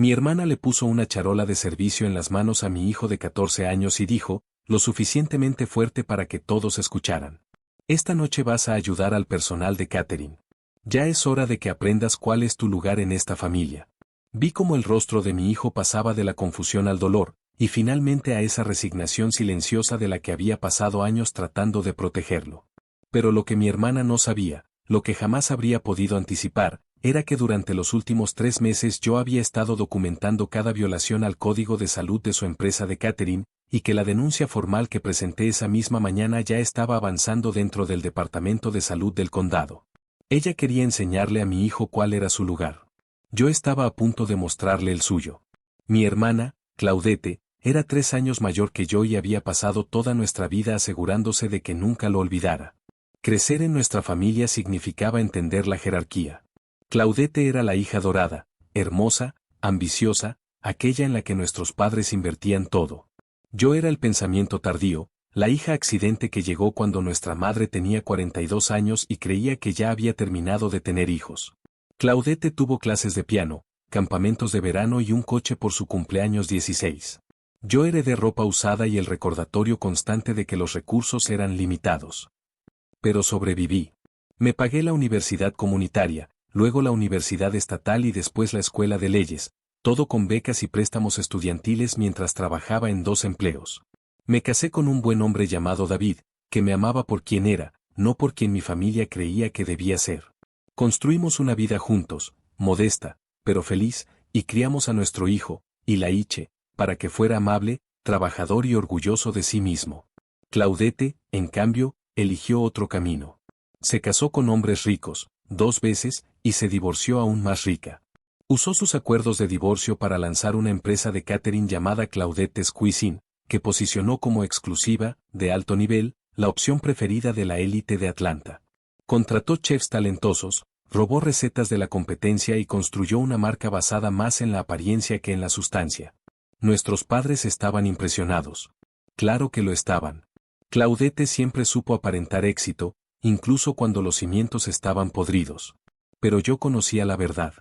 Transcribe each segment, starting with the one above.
Mi hermana le puso una charola de servicio en las manos a mi hijo de 14 años y dijo, lo suficientemente fuerte para que todos escucharan. Esta noche vas a ayudar al personal de catering. Ya es hora de que aprendas cuál es tu lugar en esta familia. Vi cómo el rostro de mi hijo pasaba de la confusión al dolor, y finalmente a esa resignación silenciosa de la que había pasado años tratando de protegerlo. Pero lo que mi hermana no sabía, lo que jamás habría podido anticipar, era que durante los últimos 3 meses yo había estado documentando cada violación al código de salud de su empresa de catering, y que la denuncia formal que presenté esa misma mañana ya estaba avanzando dentro del Departamento de Salud del condado. Ella quería enseñarle a mi hijo cuál era su lugar. Yo estaba a punto de mostrarle el suyo. Mi hermana, Claudette, era 3 años mayor que yo y había pasado toda nuestra vida asegurándose de que nunca lo olvidara. Crecer en nuestra familia significaba entender la jerarquía. Claudette era la hija dorada, hermosa, ambiciosa, aquella en la que nuestros padres invertían todo. Yo era el pensamiento tardío, la hija accidente que llegó cuando nuestra madre tenía 42 años y creía que ya había terminado de tener hijos. Claudette tuvo clases de piano, campamentos de verano y un coche por su cumpleaños 16. Yo heredé ropa usada y el recordatorio constante de que los recursos eran limitados. Pero sobreviví. Me pagué la universidad comunitaria, luego la universidad estatal y después la escuela de leyes, todo con becas y préstamos estudiantiles mientras trabajaba en 2 empleos. Me casé con un buen hombre llamado David, que me amaba por quien era, no por quien mi familia creía que debía ser. Construimos una vida juntos, modesta, pero feliz, y criamos a nuestro hijo, Ilaiche, para que fuera amable, trabajador y orgulloso de sí mismo. Claudette, en cambio, eligió otro camino. Se casó con hombres ricos, 2 veces, y se divorció aún más rica. Usó sus acuerdos de divorcio para lanzar una empresa de catering llamada Claudette's Cuisine, que posicionó como exclusiva, de alto nivel, la opción preferida de la élite de Atlanta. Contrató chefs talentosos, robó recetas de la competencia y construyó una marca basada más en la apariencia que en la sustancia. Nuestros padres estaban impresionados. Claro que lo estaban. Claudette siempre supo aparentar éxito, incluso cuando los cimientos estaban podridos. Pero yo conocía la verdad.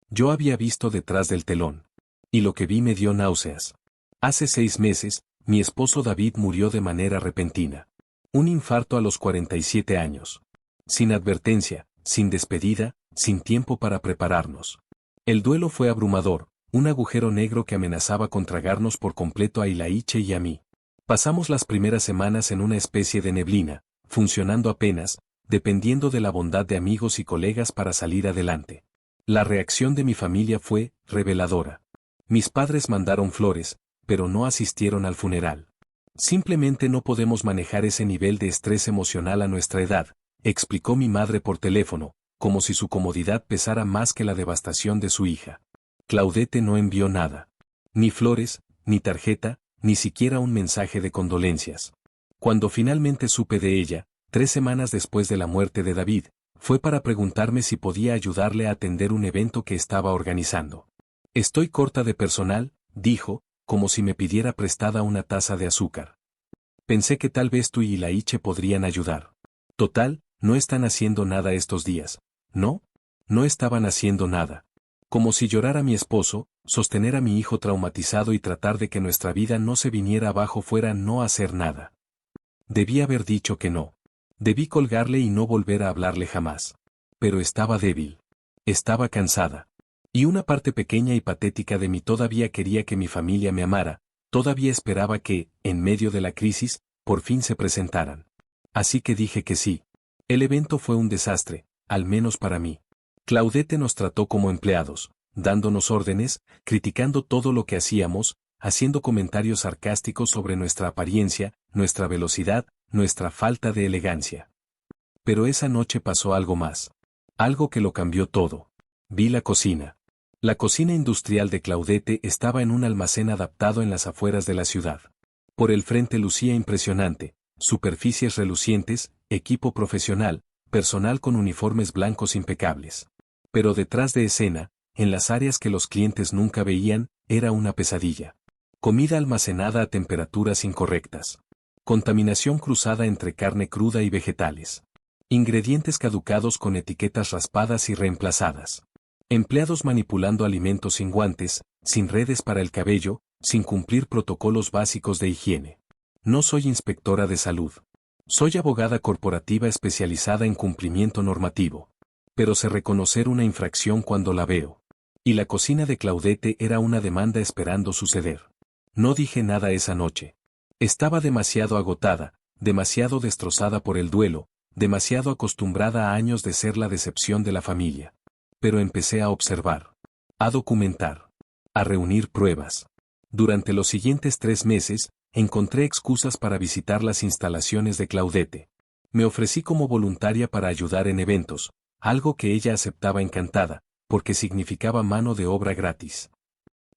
Yo había visto detrás del telón. Y lo que vi me dio náuseas. Hace 6 meses, mi esposo David murió de manera repentina. Un infarto a los 47 años. Sin advertencia, sin despedida, sin tiempo para prepararnos. El duelo fue abrumador, un agujero negro que amenazaba con tragarnos por completo a Ilaiche y a mí. Pasamos las primeras semanas en una especie de neblina, funcionando apenas, dependiendo de la bondad de amigos y colegas para salir adelante. La reacción de mi familia fue reveladora. Mis padres mandaron flores, pero no asistieron al funeral. Simplemente no podemos manejar ese nivel de estrés emocional a nuestra edad, explicó mi madre por teléfono, como si su comodidad pesara más que la devastación de su hija. Claudette no envió nada. Ni flores, ni tarjeta, ni siquiera un mensaje de condolencias. Cuando finalmente supe de ella, 3 semanas después de la muerte de David, fue para preguntarme si podía ayudarle a atender un evento que estaba organizando. Estoy corta de personal, dijo, como si me pidiera prestada una taza de azúcar. Pensé que tal vez tú y Ilaiche podrían ayudar. Total, no están haciendo nada estos días, ¿no? No estaban haciendo nada. Como si llorar a mi esposo, sostener a mi hijo traumatizado y tratar de que nuestra vida no se viniera abajo fuera no hacer nada. Debí haber dicho que no. Debí colgarle y no volver a hablarle jamás. Pero estaba débil. Estaba cansada. Y una parte pequeña y patética de mí todavía quería que mi familia me amara, todavía esperaba que, en medio de la crisis, por fin se presentaran. Así que dije que sí. El evento fue un desastre, al menos para mí. Claudette nos trató como empleados, dándonos órdenes, criticando todo lo que hacíamos, haciendo comentarios sarcásticos sobre nuestra apariencia, nuestra velocidad, nuestra falta de elegancia. Pero esa noche pasó algo más. Algo que lo cambió todo. Vi la cocina. La cocina industrial de Claudette estaba en un almacén adaptado en las afueras de la ciudad. Por el frente lucía impresionante, superficies relucientes, equipo profesional, personal con uniformes blancos impecables. Pero detrás de escena, en las áreas que los clientes nunca veían, era una pesadilla. Comida almacenada a temperaturas incorrectas. Contaminación cruzada entre carne cruda y vegetales. Ingredientes caducados con etiquetas raspadas y reemplazadas. Empleados manipulando alimentos sin guantes, sin redes para el cabello, sin cumplir protocolos básicos de higiene. No soy inspectora de salud. Soy abogada corporativa especializada en cumplimiento normativo. Pero sé reconocer una infracción cuando la veo. Y la cocina de Claudette era una demanda esperando suceder. No dije nada esa noche. Estaba demasiado agotada, demasiado destrozada por el duelo, demasiado acostumbrada a años de ser la decepción de la familia. Pero empecé a observar, a documentar, a reunir pruebas. Durante los siguientes 3 meses, encontré excusas para visitar las instalaciones de Claudette. Me ofrecí como voluntaria para ayudar en eventos, algo que ella aceptaba encantada, porque significaba mano de obra gratis.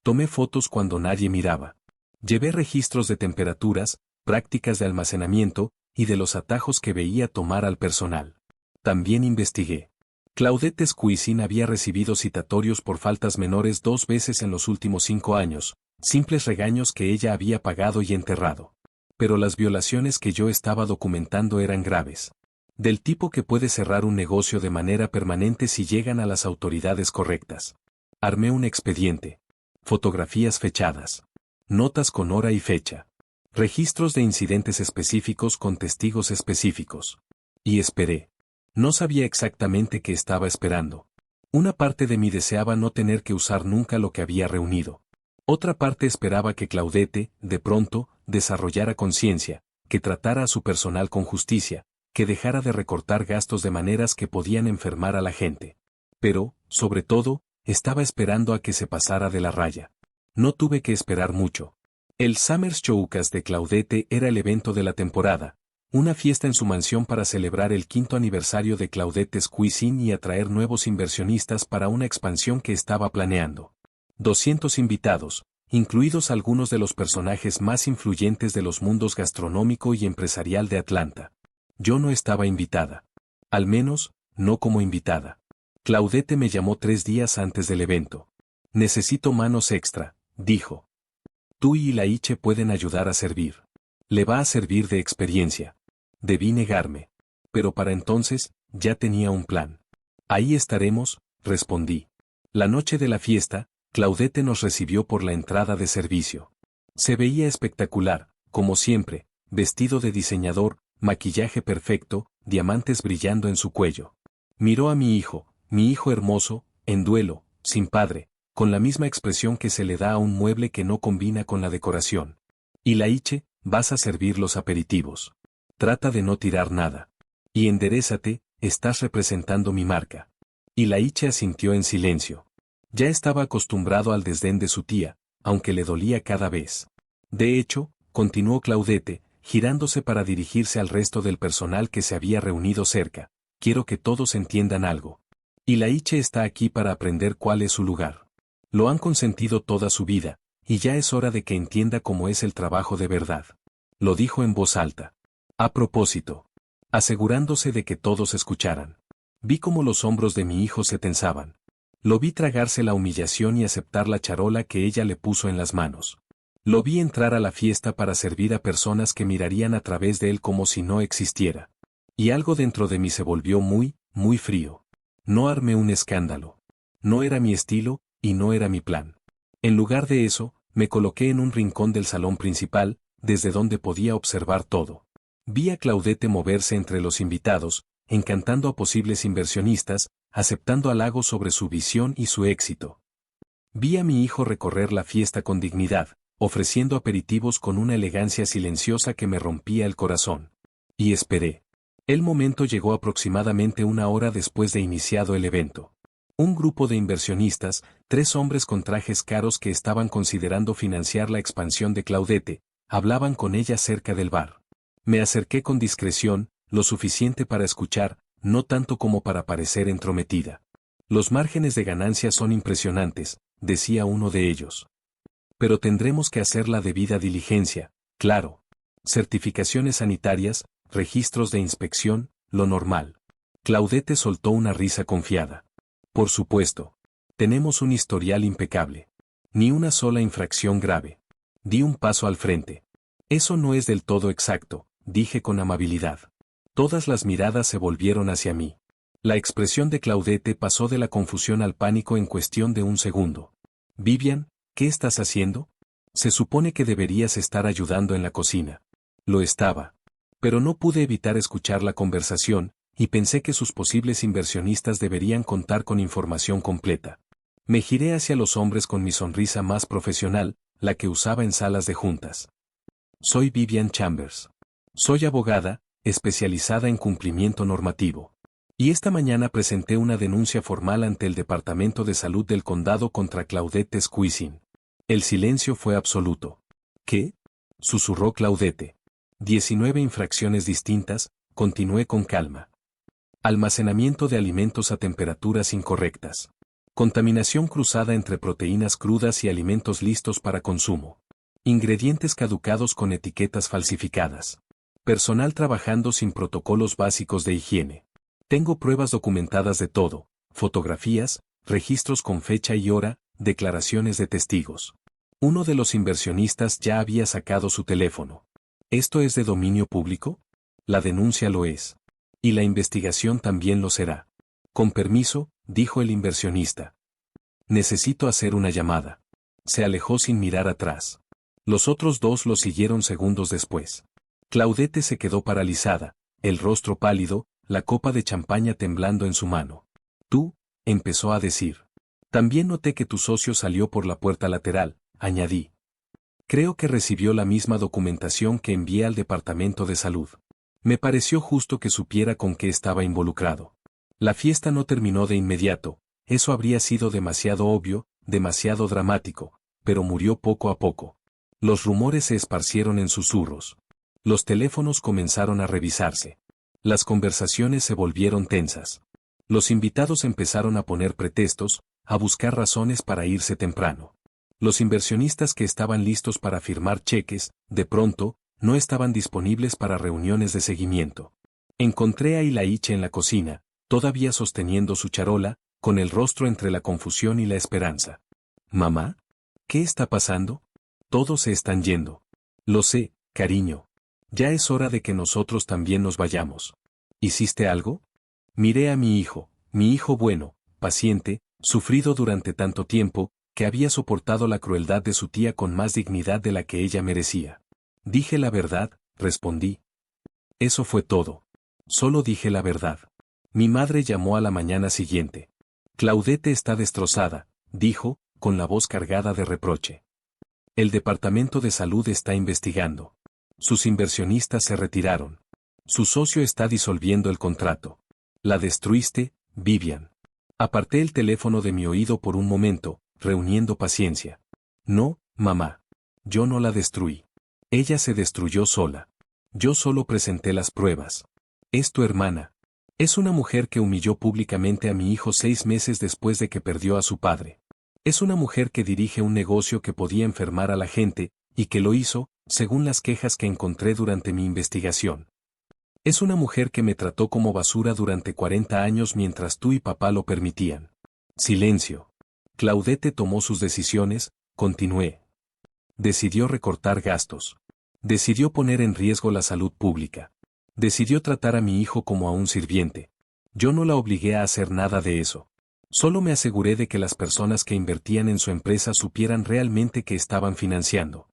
Tomé fotos cuando nadie miraba. Llevé registros de temperaturas, prácticas de almacenamiento, y de los atajos que veía tomar al personal. También investigué. Claudette's Cuisine había recibido citatorios por faltas menores 2 veces en los últimos 5 años, simples regaños que ella había pagado y enterrado. Pero las violaciones que yo estaba documentando eran graves. Del tipo que puede cerrar un negocio de manera permanente si llegan a las autoridades correctas. Armé un expediente. Fotografías fechadas. Notas con hora y fecha. Registros de incidentes específicos con testigos específicos. Y esperé. No sabía exactamente qué estaba esperando. Una parte de mí deseaba no tener que usar nunca lo que había reunido. Otra parte esperaba que Claudette, de pronto, desarrollara conciencia, que tratara a su personal con justicia, que dejara de recortar gastos de maneras que podían enfermar a la gente. Pero, sobre todo, estaba esperando a que se pasara de la raya. No tuve que esperar mucho. El Summer's Showcase de Claudette era el evento de la temporada, una fiesta en su mansión para celebrar el 5º aniversario de Claudette's Cuisine y atraer nuevos inversionistas para una expansión que estaba planeando. 200 invitados, incluidos algunos de los personajes más influyentes de los mundos gastronómico y empresarial de Atlanta. Yo no estaba invitada. Al menos, no como invitada. Claudette me llamó 3 días antes del evento. Necesito manos extra, dijo. Tú y Laiche pueden ayudar a servir. Le va a servir de experiencia. Debí negarme. Pero para entonces, ya tenía un plan. Ahí estaremos, respondí. La noche de la fiesta, Claudette nos recibió por la entrada de servicio. Se veía espectacular, como siempre, vestido de diseñador, maquillaje perfecto, diamantes brillando en su cuello. Miró a mi hijo hermoso, en duelo, sin padre, con la misma expresión que se le da a un mueble que no combina con la decoración. Y Laiche, vas a servir los aperitivos. Trata de no tirar nada. Y enderézate, estás representando mi marca. Y Laiche asintió en silencio. Ya estaba acostumbrado al desdén de su tía, aunque le dolía cada vez. De hecho, continuó Claudette, girándose para dirigirse al resto del personal que se había reunido cerca. Quiero que todos entiendan algo. Y Laiche está aquí para aprender cuál es su lugar. Lo han consentido toda su vida, y ya es hora de que entienda cómo es el trabajo de verdad. Lo dijo en voz alta. A propósito. Asegurándose de que todos escucharan. Vi cómo los hombros de mi hijo se tensaban. Lo vi tragarse la humillación y aceptar la charola que ella le puso en las manos. Lo vi entrar a la fiesta para servir a personas que mirarían a través de él como si no existiera. Y algo dentro de mí se volvió muy, muy frío. No armé un escándalo. No era mi estilo, y no era mi plan. En lugar de eso, me coloqué en un rincón del salón principal, desde donde podía observar todo. Vi a Claudette moverse entre los invitados, encantando a posibles inversionistas, aceptando halagos sobre su visión y su éxito. Vi a mi hijo recorrer la fiesta con dignidad, ofreciendo aperitivos con una elegancia silenciosa que me rompía el corazón. Y esperé. El momento llegó aproximadamente 1 hora después de iniciado el evento. Un grupo de inversionistas, 3 hombres con trajes caros que estaban considerando financiar la expansión de Claudette, hablaban con ella cerca del bar. Me acerqué con discreción, lo suficiente para escuchar, no tanto como para parecer entrometida. Los márgenes de ganancia son impresionantes, decía uno de ellos. Pero tendremos que hacer la debida diligencia, claro. Certificaciones sanitarias, registros de inspección, lo normal. Claudette soltó una risa confiada. Por supuesto. Tenemos un historial impecable. Ni una sola infracción grave. Di un paso al frente. Eso no es del todo exacto, dije con amabilidad. Todas las miradas se volvieron hacia mí. La expresión de Claudette pasó de la confusión al pánico en cuestión de un segundo. Vivian, ¿Qué estás haciendo? Se supone que deberías estar ayudando en la cocina. Lo estaba. Pero no pude evitar escuchar la conversación, y pensé que sus posibles inversionistas deberían contar con información completa. Me giré hacia los hombres con mi sonrisa más profesional, la que usaba en salas de juntas. Soy Vivian Chambers. Soy abogada, especializada en cumplimiento normativo. Y esta mañana presenté una denuncia formal ante el Departamento de Salud del Condado contra Claudette Squeezing. El silencio fue absoluto. ¿Qué? Susurró Claudette. 19 infracciones distintas, continué con calma. Almacenamiento de alimentos a temperaturas incorrectas. Contaminación cruzada entre proteínas crudas y alimentos listos para consumo. Ingredientes caducados con etiquetas falsificadas. Personal trabajando sin protocolos básicos de higiene. Tengo pruebas documentadas de todo, fotografías, registros con fecha y hora, declaraciones de testigos. Uno de los inversionistas ya había sacado su teléfono. ¿Esto es de dominio público? La denuncia lo es. Y la investigación también lo será. Con permiso, dijo el inversionista. Necesito hacer una llamada. Se alejó sin mirar atrás. Los otros dos lo siguieron segundos después. Claudette se quedó paralizada, el rostro pálido, la copa de champaña temblando en su mano. Tú, empezó a decir. También noté que tu socio salió por la puerta lateral, añadí. Creo que recibió la misma documentación que envié al Departamento de Salud. Me pareció justo que supiera con qué estaba involucrado. La fiesta no terminó de inmediato, eso habría sido demasiado obvio, demasiado dramático, pero murió poco a poco. Los rumores se esparcieron en susurros. Los teléfonos comenzaron a revisarse. Las conversaciones se volvieron tensas. Los invitados empezaron a poner pretextos, a buscar razones para irse temprano. Los inversionistas que estaban listos para firmar cheques, de pronto, no estaban disponibles para reuniones de seguimiento. Encontré a Ilaiche en la cocina, todavía sosteniendo su charola, con el rostro entre la confusión y la esperanza. «Mamá, ¿qué está pasando? Todos se están yendo». «Lo sé, cariño. Ya es hora de que nosotros también nos vayamos». «¿Hiciste algo?» Miré a mi hijo bueno, paciente, sufrido durante tanto tiempo, que había soportado la crueldad de su tía con más dignidad de la que ella merecía. «Dije la verdad», respondí. Eso fue todo. Solo dije la verdad. Mi madre llamó a la mañana siguiente. «Claudette está destrozada», dijo, con la voz cargada de reproche. «El Departamento de Salud está investigando. Sus inversionistas se retiraron. Su socio está disolviendo el contrato. La destruiste, Vivian». Aparté el teléfono de mi oído por un momento, reuniendo paciencia. «No, mamá. Yo no la destruí. Ella se destruyó sola. Yo solo presenté las pruebas. Es tu hermana. Es una mujer que humilló públicamente a mi hijo 6 meses después de que perdió a su padre. Es una mujer que dirige un negocio que podía enfermar a la gente, y que lo hizo, según las quejas que encontré durante mi investigación. Es una mujer que me trató como basura durante 40 años mientras tú y papá lo permitían». Silencio. Claudette tomó sus decisiones, continué. Decidió recortar gastos. Decidió poner en riesgo la salud pública. Decidió tratar a mi hijo como a un sirviente. Yo no la obligué a hacer nada de eso. Solo me aseguré de que las personas que invertían en su empresa supieran realmente que estaban financiando.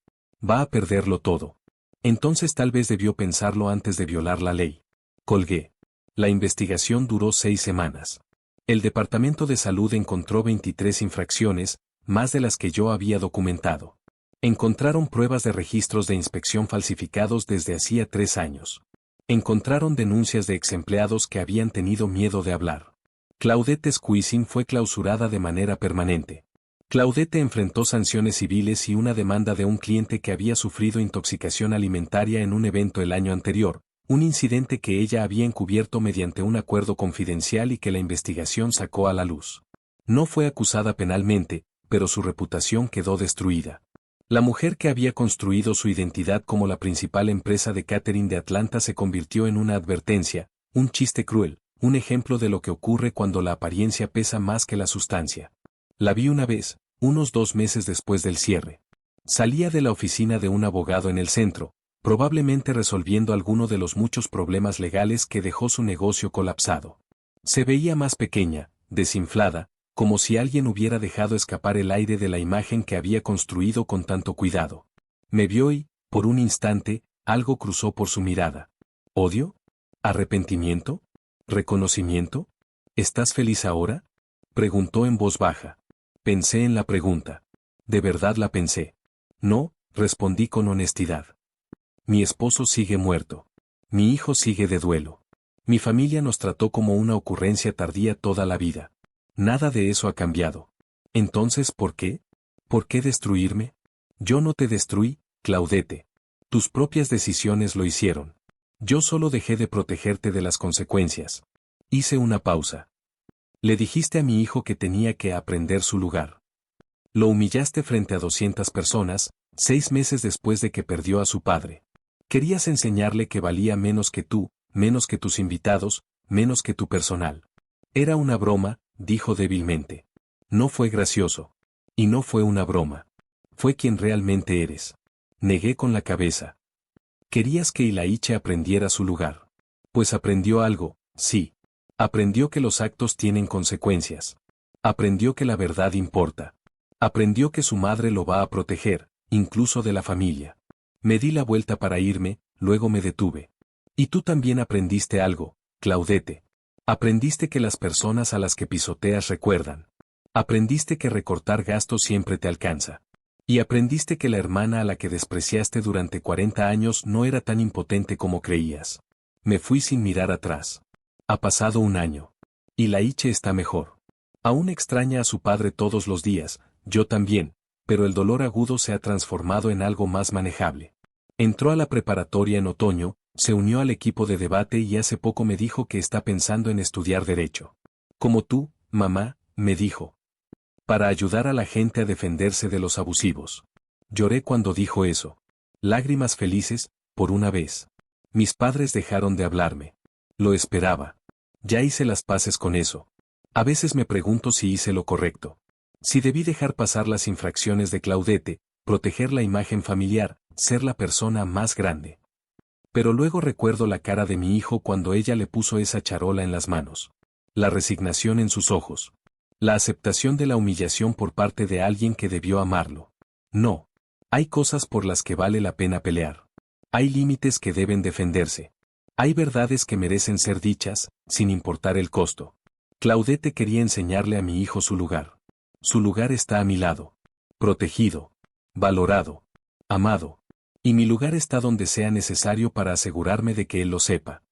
Va a perderlo todo. Entonces tal vez debió pensarlo antes de violar la ley. Colgué. La investigación duró 6 semanas. El Departamento de Salud encontró 23 infracciones, más de las que yo había documentado. Encontraron pruebas de registros de inspección falsificados desde hacía 3 años. Encontraron denuncias de exempleados que habían tenido miedo de hablar. Claudette Squeezing fue clausurada de manera permanente. Claudette enfrentó sanciones civiles y una demanda de un cliente que había sufrido intoxicación alimentaria en un evento el año anterior, un incidente que ella había encubierto mediante un acuerdo confidencial y que la investigación sacó a la luz. No fue acusada penalmente, pero su reputación quedó destruida. La mujer que había construido su identidad como la principal empresa de catering de Atlanta se convirtió en una advertencia, un chiste cruel, un ejemplo de lo que ocurre cuando la apariencia pesa más que la sustancia. La vi una vez, unos 2 meses después del cierre. Salía de la oficina de un abogado en el centro, probablemente resolviendo alguno de los muchos problemas legales que dejó su negocio colapsado. Se veía más pequeña, desinflada, como si alguien hubiera dejado escapar el aire de la imagen que había construido con tanto cuidado. Me vio y, por un instante, algo cruzó por su mirada. ¿Odio? ¿Arrepentimiento? ¿Reconocimiento? ¿Estás feliz ahora?, preguntó en voz baja. Pensé en la pregunta. De verdad la pensé. No, respondí con honestidad. Mi esposo sigue muerto. Mi hijo sigue de duelo. Mi familia nos trató como una ocurrencia tardía toda la vida. Nada de eso ha cambiado. Entonces, ¿por qué? ¿Por qué destruirme? Yo no te destruí, Claudette. Tus propias decisiones lo hicieron. Yo solo dejé de protegerte de las consecuencias. Hice una pausa. Le dijiste a mi hijo que tenía que aprender su lugar. Lo humillaste frente a 200 personas, 6 meses después de que perdió a su padre. Querías enseñarle que valía menos que tú, menos que tus invitados, menos que tu personal. Era una broma, dijo débilmente. No fue gracioso. Y no fue una broma. Fue quien realmente eres. Negué con la cabeza. Querías que Ilaiche aprendiera su lugar. Pues aprendió algo, sí. Aprendió que los actos tienen consecuencias. Aprendió que la verdad importa. Aprendió que su madre lo va a proteger, incluso de la familia. Me di la vuelta para irme, luego me detuve. Y tú también aprendiste algo, Claudette. Aprendiste que las personas a las que pisoteas recuerdan. Aprendiste que recortar gastos siempre te alcanza. Y aprendiste que la hermana a la que despreciaste durante 40 años no era tan impotente como creías. Me fui sin mirar atrás. Ha pasado un año. Ilaiche está mejor. Aún extraña a su padre todos los días, yo también, pero el dolor agudo se ha transformado en algo más manejable. Entró a la preparatoria en otoño, se unió al equipo de debate y hace poco me dijo que está pensando en estudiar derecho. Como tú, mamá, me dijo. Para ayudar a la gente a defenderse de los abusivos. Lloré cuando dijo eso. Lágrimas felices, por una vez. Mis padres dejaron de hablarme. Lo esperaba. Ya hice las paces con eso. A veces me pregunto si hice lo correcto. Si debí dejar pasar las infracciones de Claudette, proteger la imagen familiar, ser la persona más grande. Pero luego recuerdo la cara de mi hijo cuando ella le puso esa charola en las manos. La resignación en sus ojos. La aceptación de la humillación por parte de alguien que debió amarlo. No. Hay cosas por las que vale la pena pelear. Hay límites que deben defenderse. Hay verdades que merecen ser dichas, sin importar el costo. Claudette quería enseñarle a mi hijo su lugar. Su lugar está a mi lado. Protegido. Valorado. Amado. Y mi lugar está donde sea necesario para asegurarme de que él lo sepa.